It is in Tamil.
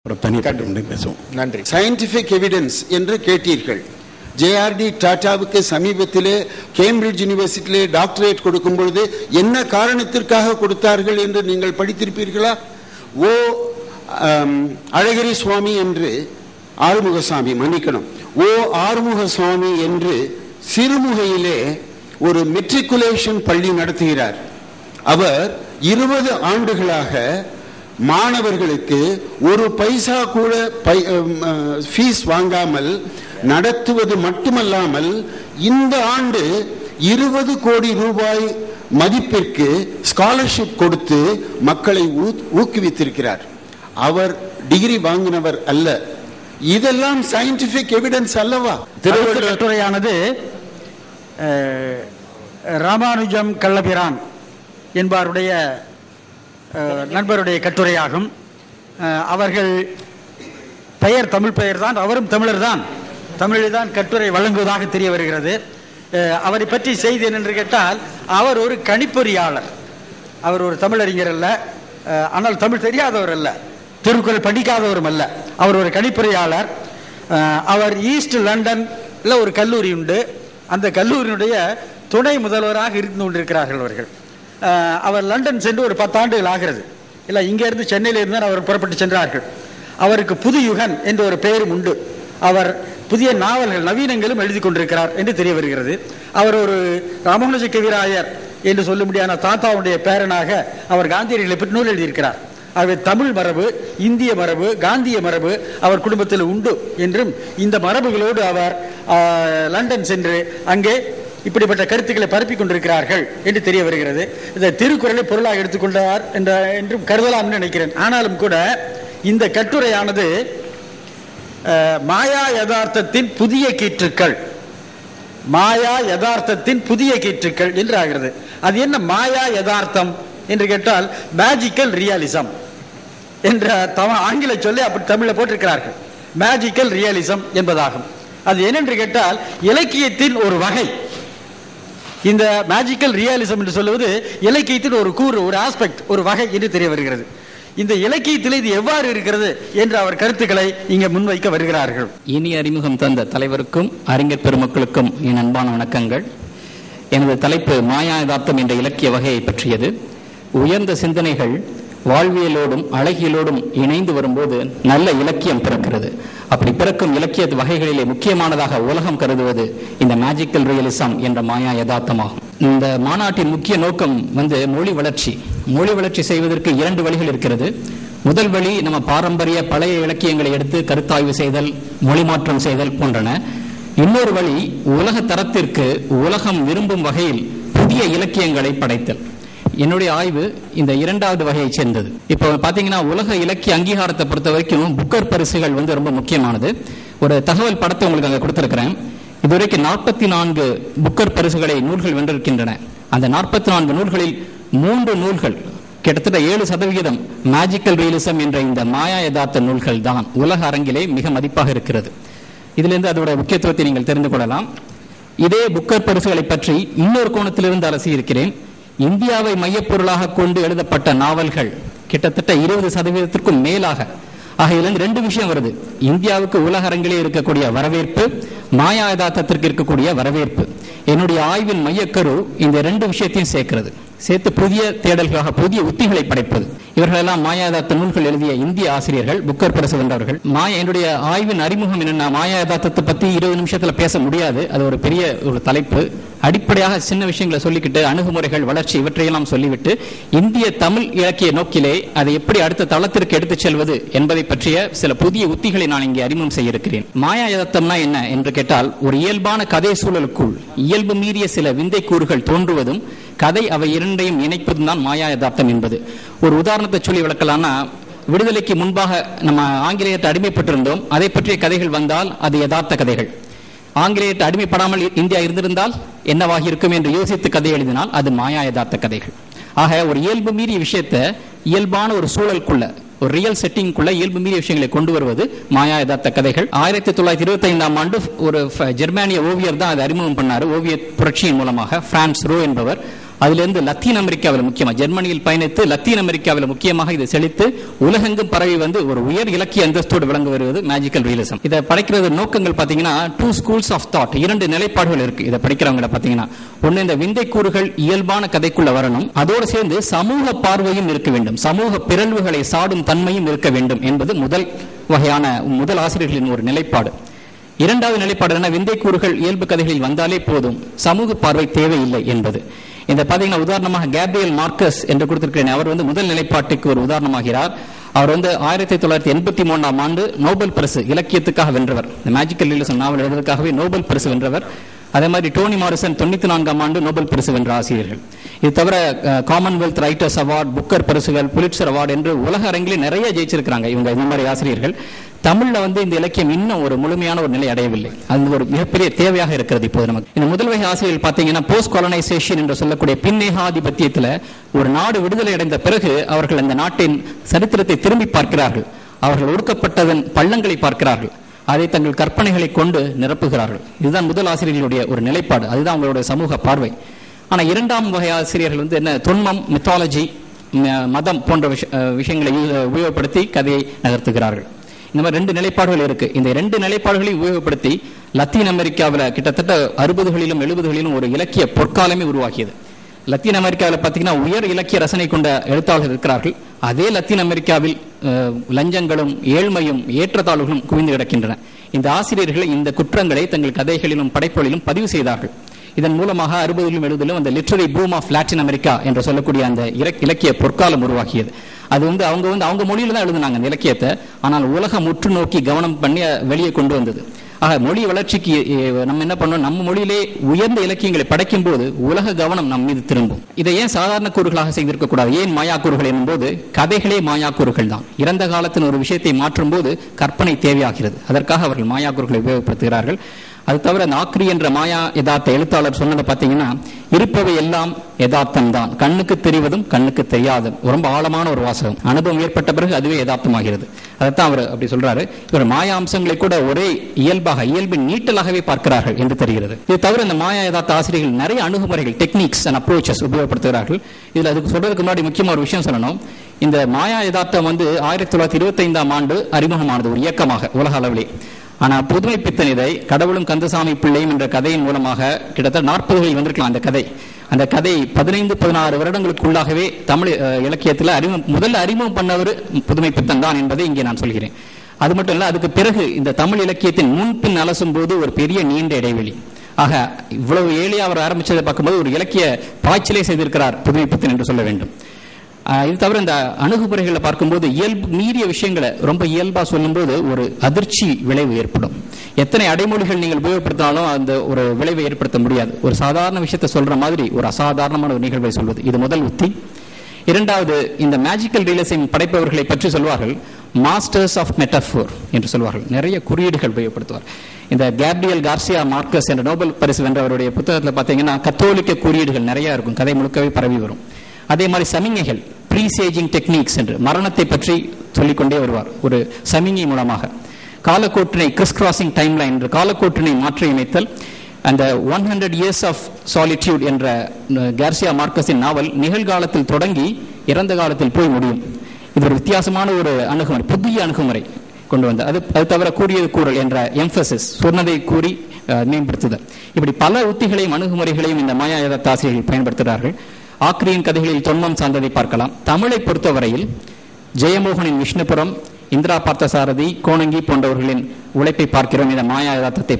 நன்றி. சயின்டிபிக் எவிடன்ஸ் என்று கேட்டீர்கள். JRD டாட்டாவுக்கு சமீபத்திலே கேம்பிரிட்ஜ் யூனிவர்சிட்டியிலே டாக்டரேட் கொடுக்கும் பொழுது என்ன காரணத்திற்காக கொடுத்தார்கள் என்று நீங்கள் படித்திருப்பீர்களா? அழகிரி சுவாமி என்று ஆறுமுகசாமி, மன்னிக்கணும், ஆறுமுகசுவாமி என்று சிறுமுகையிலே ஒரு மெட்ரிகுலேஷன் பள்ளி நடத்துகிறார். அவர் 20 ஆண்டுகளாக மாணவர்களுக்கு ஒரு பைசா கூட ஃபீஸ் வாங்காமல் நடத்துவது மட்டுமல்லாமல் இந்த ஆண்டு 20 கோடி ரூபாய் மதிப்பிற்கு ஸ்காலர்ஷிப் கொடுத்து மக்களை ஊக்குவித்திருக்கிறார். அவர் டிகிரி வாங்கினவர் அல்ல. இதெல்லாம் சயின்டிபிக் எவிடன்ஸ் அல்லவா? திருவள்ளுவர் கட்டுரையானது ராமானுஜம் கள்ளபிரான் என்பவருடைய நண்பருடைய கட்டுரையாகும். அவர்கள் பெயர் தமிழ் பெயர் தான், அவரும் தமிழர் தான், தமிழில் தான் கட்டுரை வழங்குவதாக தெரிய வருகிறது. அவரை பற்றி செய்தி என்னென்று கேட்டால், அவர் ஒரு கணிப்பொறியாளர். அவர் ஒரு தமிழறிஞர் அல்ல, ஆனால் தமிழ் தெரியாதவர் அல்ல, திருக்குறள் படிக்காதவரும் அல்ல. அவர் ஒரு கணிப்பொறியாளர். அவர் ஈஸ்ட் லண்டன்ல ஒரு கல்லூரி உண்டு. அந்த கல்லூரியினுடைய துணை முதல்வராக இருந்து கொண்டிருக்கிறார்கள் அவர்கள். அவர் லண்டன் சென்று ஒரு 10 ஆண்டுகள் ஆகிறது. இல்லை, இங்கேருந்து சென்னையில் இருந்தால் அவர் புறப்பட்டு சென்றார்கள். அவருக்கு புது யுகன் என்ற ஒரு பெயரும் உண்டு. அவர் புதிய நாவல்கள், நவீனங்களும் எழுதி கொண்டிருக்கிறார் என்று தெரிய வருகிறது. அவர் ஒரு ராமானுஜ கவிராயர் என்று சொல்ல முடியாத தாத்தாவுடைய பேரனாக அவர் காந்தியடிகளை பற்றி நூல் எழுதியிருக்கிறார். ஆகவே தமிழ் மரபு, இந்திய மரபு, காந்திய மரபு அவர் குடும்பத்தில் உண்டு என்றும், இந்த மரபுகளோடு அவர் லண்டன் சென்று அங்கே இப்படிப்பட்ட கருத்துக்களை பரப்பிக் கொண்டிருக்கிறார்கள் என்று தெரிய வருகிறது. இந்த திருக்குறளை பொருளாக எடுத்துக்கொண்டார் என்றும் கருதலாம் என்று நினைக்கிறேன். ஆனாலும் கூட இந்த கட்டுரையானது மாயா யதார்த்தத்தின் புதிய கீற்றுக்கள், மாயா யதார்த்தத்தின் புதிய கீற்றுக்கள் என்று ஆகிறது. அது என்ன மாயா யதார்த்தம் என்று கேட்டால், மேஜிக்கல் ரியாலிசம் என்ற ஆங்கில சொல்லி அப்படி தமிழில் போட்டிருக்கிறார்கள். மேஜிக்கல் ரியலிசம் என்பதாகும். அது என்னென்று கேட்டால், இலக்கியத்தின் ஒரு வகை. இந்த மேஜிக்கல் ரியாலிசம் என்று சொல்லுவது இலக்கியத்தின் ஒரு கூறு, ஒரு ஆஸ்பெக்ட், ஒரு வகை என்று தெரிய வருகிறது. இந்த இலக்கியத்தில் இது எவ்வாறு இருக்கிறது என்று அவர் கருத்துக்களை இங்கே முன்வைக்க வருகிறார்கள். இனி அறிமுகம் தந்த தலைவருக்கும் அறிஞர் பெருமக்களுக்கும் என் அன்பான வணக்கங்கள். எனது தலைப்பு மாயா யதார்த்தம் என்ற இலக்கிய வகையை பற்றியது. உயர்ந்த சிந்தனைகள் வாழ்வியலோடும் அழகியலோடும் இணைந்து வரும்போது நல்ல இலக்கியம் பிறக்கிறது. அப்படி பிறக்கும் இலக்கிய வகைகளிலே முக்கியமானதாக உலகம் கருதுவது இந்த மேஜிக்கல் ரியலிசம் என்ற மாயா யதார்த்தமாகும். இந்த மாநாட்டின் முக்கிய நோக்கம் மொழி வளர்ச்சி. மொழி வளர்ச்சி செய்வதற்கு 2 வழிகள் இருக்கிறது. முதல் வழி, நம்ம பாரம்பரிய பழைய இலக்கியங்களை எடுத்து கருத்தாய்வு செய்தல், மொழி மாற்றம் செய்தல் போன்றன. இன்னொரு வழி, உலக தரத்திற்கு உலகம் விரும்பும் வகையில் புதிய இலக்கியங்களை படைத்தல். என்னுடைய ஆய்வு இந்த 2வது வகையை சேர்ந்தது. இப்போ பாத்தீங்கன்னா, உலக இலக்கிய அங்கீகாரத்தை பொறுத்த வரைக்கும் புக்கர் பரிசுகள் ரொம்ப முக்கியமானது. ஒரு தகவல் படத்தை உங்களுக்கு அங்கே கொடுத்திருக்கிறேன். இதுவரைக்கும் 44 புக்கர் பரிசுகளை நூல்கள் வென்றிருக்கின்றன. அந்த 44 நூல்களில் 3 நூல்கள், கிட்டத்தட்ட 7% மேஜிக்கல் ரியலிசம் என்ற இந்த மாயா யதார்த்த நூல்கள் தான் உலக அரங்கிலே மிக மதிப்பாக இருக்கிறது. இதிலிருந்து அதோட முக்கியத்துவத்தை நீங்கள் தெரிந்து கொள்ளலாம். இதே புக்கர் பரிசுகளை பற்றி இன்னொரு கோணத்திலிருந்து அலசி இருக்கிறேன். இந்தியாவை மையப்பொருளாக கொண்டு எழுதப்பட்ட நாவல்கள் கிட்டத்தட்ட 20%க்கும் மேலாக. ஆக இதிலிருந்து 2 விஷயம் வருது. இந்தியாவுக்கு உலக அரங்கிலே இருக்கக்கூடிய வரவேற்பு, மாயா யதார்த்தத்திற்கு இருக்கக்கூடிய வரவேற்பு. என்னுடைய ஆய்வின் மையக்கரு இந்த 2 விஷயத்தையும் சேர்த்து புதிய தேடல்களாக புதிய உத்திகளை படைப்பது. இவர்களெல்லாம் மாயா யதார்த்த நூல்கள் எழுதிய இந்திய ஆசிரியர்கள், புக்கர் பரிசு வென்றவர்கள். என்னுடைய ஆய்வின் அறிமுகம் என்னன்னா, மாயா யதார்த்தத்தை பத்தி 20 நிமிஷத்துல பேச முடியாது, அது ஒரு பெரிய ஒரு தலைப்பு. அடிப்படையாக சின்ன விஷயங்களை சொல்லிக்கிட்டு, அணுகுமுறைகள், வளர்ச்சி, இவற்றையெல்லாம் சொல்லிவிட்டு, இந்திய தமிழ் இலக்கிய நோக்கிலே அதை எப்படி அடுத்த தளத்திற்கு எடுத்துச் செல்வது என்பதை பற்றிய சில புதிய உத்திகளை நான் இங்கே அறிமுகம் செய்ய இருக்கிறேன். மாயா யதார்த்தம்னா என்ன என்று கேட்டால், ஒரு இயல்பான கதை சூழலுக்குள் இயல்பு மீறிய சில விந்தை கூறுகள் தோன்றுவதும், கதை அவை இரண்டையும் இணைப்பதும் தான் மாயா யதார்த்தம் என்பது. ஒரு உதாரணத்தை சொல்லி விளக்கலாம்னா, விடுதலைக்கு முன்பாக நம்ம ஆங்கிலேயர்கிட்ட அடிமைப்பட்டிருந்தோம், அதை பற்றிய கதைகள் வந்தால் அது யதார்த்த கதைகள். ஆங்கிலேயர்கிட்ட அடிமைப்படாமல் இந்தியா இருந்திருந்தால் என்னவாகி இருக்கும் என்று யோசித்து கதை எழுதினால் அது மாயா யதார்த்த கதைகள். ஆக ஒரு இயல்பு மீறிய விஷயத்தை இயல்பான ஒரு சூழலுக்குள்ள, ஒரு ரியல் செட்டிங்குள்ள இயல்பு மீறிய விஷயங்களை கொண்டு வருவது மாயா யதார்த்த கதைகள். 1925ஆம் ஆண்டு ஒரு ஜெர்மானிய ஓவியர் தான் அதை அறிமுகம் பண்ணாரு, ஓவிய புரட்சியின் மூலமாக. பிரான்ஸ் ரோ என்பவர் அதிலிருந்து லத்தீன் அமெரிக்காவில் முக்கியமாக ஜெர்மனியில் பயணித்து லத்தீன் அமெரிக்காவில் முக்கியமாக இது செழித்து உலகெங்கும் பரவி வந்து ஒரு உயர் இலக்கிய அந்தஸ்தோடு விளங்க வருவது மேஜிக்கல் ரியலிசம். இதை படிக்கிறது நோக்கங்கள் பார்த்தீங்கன்னா 2 schools of thought, 2 நிலைப்பாடுகள் இருக்கு. இதை படிக்கிறவங்க பார்த்தீங்கன்னா ஒன்னு, இந்த விந்தை கூறுகள் இயல்பான கதைக்குள்ள வரணும், அதோடு சேர்ந்து சமூக பார்வையும் இருக்க வேண்டும், சமூக பிறழ்வுகளை சாடும் தன்மையும் இருக்க வேண்டும் என்பது முதல் ஆசிரியர்களின் ஒரு நிலைப்பாடு. இரண்டாவது நிலைப்பாடு என்ன, விந்தை கூறுகள் இயல்பு கதைகளில் வந்தாலே போதும், சமூக பார்வை தேவையில்லை என்பது. இந்த பாத்தீங்கன்னா உதாரணமாக கேப்ரியல் மார்க்கஸ் என்று கொடுத்திருக்கிறேன். அவர் வந்து முதல் நிலைப்பாட்டுக்கு ஒரு உதாரணமாகிறார். அவர் வந்து 1983ஆம் ஆண்டு நோபல் பரிசு இலக்கியத்துக்காக வென்றவர். இந்த மேஜிக்கல் ரியலிசம் நாவல் எழுதுவதற்காகவே நோபல் பரிசு வென்றவர். அதே மாதிரி டோனி மாரிசன் 94ஆம் ஆண்டு நோபல் பரிசு வென்ற ஆசிரியர்கள். இது தவிர காமன்வெல்த் ரைட்டர்ஸ் அவார்டு, புக்கர் பரிசுகள், புலிட்சர் அவார்டு என்று உலக அரங்கிலே நிறைய ஜெயிச்சிருக்கிறாங்க இவங்க. இந்த மாதிரி ஆசிரியர்கள் தமிழ்ல வந்து இந்த இலக்கியம் இன்னும் ஒரு முழுமையான ஒரு நிலை அடையவில்லை. அது ஒரு மிகப்பெரிய தேவையாக இருக்கிறது இப்போது நமக்கு. இந்த முதல் வகை ஆசிரியர்கள் பார்த்தீங்கன்னா போஸ்ட் காலனைசேஷன் என்று சொல்லக்கூடிய பின்னேகாதிபத்தியத்தில் ஒரு நாடு விடுதலை அடைந்த பிறகு அவர்கள் அந்த நாட்டின் சரித்திரத்தை திரும்பி பார்க்கிறார்கள். அவர்கள் ஒடுக்கப்பட்டதன் பள்ளங்களை பார்க்கிறார்கள், அதை தங்கள் கற்பனைகளை கொண்டு நிரப்புகிறார்கள். இதுதான் முதல் ஆசிரியர்களுடைய ஒரு நிலைப்பாடு, அதுதான் அவங்களுடைய சமூக பார்வை. ஆனால் இரண்டாம் வகை ஆசிரியர்கள் வந்து என்ன, தொன்மம், மித்தாலஜி, மதம் போன்ற விஷயங்களை உபயோகப்படுத்தி கதையை நகர்த்துகிறார்கள். இந்த மாதிரி 2 நிலைப்பாடுகள் இருக்கு. இந்த 2 நிலைப்பாடுகளை உபயோகப்படுத்தி லத்தீன் அமெரிக்காவில் கிட்டத்தட்ட 60களிலும் 70களிலும் ஒரு இலக்கிய பொற்காலமே உருவாக்கியது. லத்தீன் அமெரிக்காவில் பார்த்தீங்கன்னா உயர் இலக்கிய ரசனை கொண்ட எழுத்தாளர்கள் இருக்கிறார்கள். அதே லத்தீன் அமெரிக்காவில் லஞ்சங்களும் ஏழ்மையும் ஏற்றத்தாழ்வுகளும் குவிந்து கிடக்கின்றன. இந்த ஆசிரியர்கள் இந்த குற்றங்களை தங்கள் கதைகளிலும் படைப்புகளிலும் பதிவு செய்தார்கள். இதன் மூலமாக 60லும் 70லும் அந்த literary boom of Latin America என்று சொல்லக்கூடிய அந்த இலக்கிய பொற்காலம் உருவாக்கியது. அது வந்து அவங்க மொழியில தான் எழுதுனாங்க அந்த இலக்கியத்தை. ஆனால் உலகம் உற்று நோக்கி கவனம் பண்ணி வெளியே கொண்டு வந்தது. ஆக மொழி வளர்ச்சிக்கு நம்ம என்ன பண்ணோம், நம்ம மொழியிலே உயர்ந்த இலக்கியங்களை படைக்கும் போது உலக கவனம் நம் மீது திரும்பும். இதை ஏன் சாதாரண கூறுகளாக செய்திருக்க கூடாது? ஏன் மாயா கூறுகள் என்னும்போது கதைகளே மாயா கூறுகள் தான். இறந்த காலத்தின் ஒரு விஷயத்தை மாற்றும் போது கற்பனை தேவையாகிறது. அதற்காக அவர்கள் மாயா கூறுகளை உபயோகப்படுத்துகிறார்கள். அது தவிர அந்த ஆக்ரி என்ற மாயா யதார்த்த எழுத்தாளர் சொன்னதை பார்த்தீங்கன்னா, இருப்பவை எல்லாம் யதார்த்தம் தான், கண்ணுக்கு தெரிவதும் கண்ணுக்கு தெரியாதும். ரொம்ப ஆழமான ஒரு வாசகம். அனுபவம் ஏற்பட்ட பிறகு அதுவே யதார்த்தமாகிறது. அதைத்தான் அவர் அப்படி சொல்றாரு. இவர் மாயா அம்சங்களை கூட ஒரே இயல்பின் நீட்டலாகவே பார்க்கிறார்கள் என்று தெரிகிறது. இது தவிர இந்த மாயா யதார்த்த ஆசிரியர்கள் நிறைய அணுகுமுறைகள், டெக்னிக்ஸ் அண்ட் அப்ரோச்சஸ் உபயோகப்படுத்துகிறார்கள். இதுல அதுக்கு சொல்றதுக்கு முன்னாடி முக்கியமான ஒரு விஷயம் சொல்லணும். இந்த மாயா யதார்த்தம் வந்து 1925ஆம் ஆண்டு அறிமுகமானது ஒரு இயக்கமாக உலக அளவிலே. ஆனால் புதுமை பித்தன் இதை கடவுளும் கந்தசாமி பிள்ளையும் என்ற கதையின் மூலமாக கிட்டத்தட்ட 40களில் வந்திருக்கலாம். அந்த கதை 15-16 வருடங்களுக்குள்ளாகவே தமிழ் இலக்கியத்தில் முதல்ல அறிமுகம் பண்ணவர் புதுமை பித்தன் தான் என்பதை இங்கே நான் சொல்கிறேன். அது மட்டும் இல்ல, அதுக்கு பிறகு இந்த தமிழ் இலக்கியத்தின் முன்பின் அலசும் போது ஒரு பெரிய நீண்ட இடைவெளி. ஆக இவ்வளவு ஏழையா அவர் ஆரம்பிச்சதை பார்க்கும்போது ஒரு இலக்கிய பாய்ச்சலை செய்திருக்கிறார் புதுமை பித்தன் என்று சொல்ல வேண்டும். இது தவிர இந்த அணுகுமுறைகளை பார்க்கும்போது மீறிய விஷயங்களை ரொம்ப இயல்பா சொல்லும்போது ஒரு அதிர்ச்சி விளைவு ஏற்படும். எத்தனை அடைமொழிகள் நீங்கள் உபயோகப்படுத்தினாலும் அந்த ஒரு விளைவை ஏற்படுத்த முடியாது. ஒரு சாதாரண விஷயத்தை சொல்ற மாதிரி ஒரு அசாதாரணமான ஒரு நிகழ்வை சொல்வது, இது முதல் உத்தி. இரண்டாவது, இந்த மேஜிக்கல் ரியலிசம் படைப்பவர்களை பற்றி சொல்வார்கள் மாஸ்டர்ஸ் ஆஃப் மெட்டஃபோர் என்று சொல்வார்கள். நிறைய குறியீடுகள் உபயோகப்படுத்துவார். இந்த கேப்ரியல் கார்சியா மார்க்கஸ் என்ற நோபல் பரிசு வென்றவருடைய புத்தகத்தில் பார்த்தீங்கன்னா கத்தோலிக்க குறியீடுகள் நிறைய இருக்கும், கதை முழுக்கவே பரவி வரும். அதே மாதிரி சமிங்கைகள், ப்ரீசேஜிங் டெக்னிக்ஸ் என்று மரணத்தை பற்றி சொல்லிக்கொண்டே வருவார் ஒரு சமிங்கை மூலமாக. காலக்கோட்டினை கிறிஸ் கிராசிங் டைம்லைன் என்று காலக்கோட்டினை மாற்றியமைத்தல். அந்த 100 Years of Solitude என்ற கார்சியா மார்க்கஸின் நாவல் நிகழ்காலத்தில் தொடங்கி இறந்த காலத்தில் போய் முடியும். இது ஒரு வித்தியாசமான ஒரு அணுகுமுறை, புதிய அணுகுமுறை கொண்டு வந்த. அது தவிர கூறியது கூறல் என்ற எம்பசிஸ், சொன்னதை கூறி மேம்படுத்துதல். இப்படி பல உத்திகளையும் அணுகுமுறைகளையும் இந்த மாயா யதார்த்த ஆசிரியர்கள் பயன்படுத்துகிறார்கள். ஆக்ரியின் கதைகளில் தொன்மம் சார்ந்ததை பார்க்கலாம். தமிழை பொறுத்தவரையில் ஜெயமோகனின் விஷ்ணுபுரம், இந்திரா பார்த்தசாரதி, கோணங்கி போன்றவர்களின் உழைப்பை பார்க்கிறோம் இந்த மாயா யதார்த்தத்தை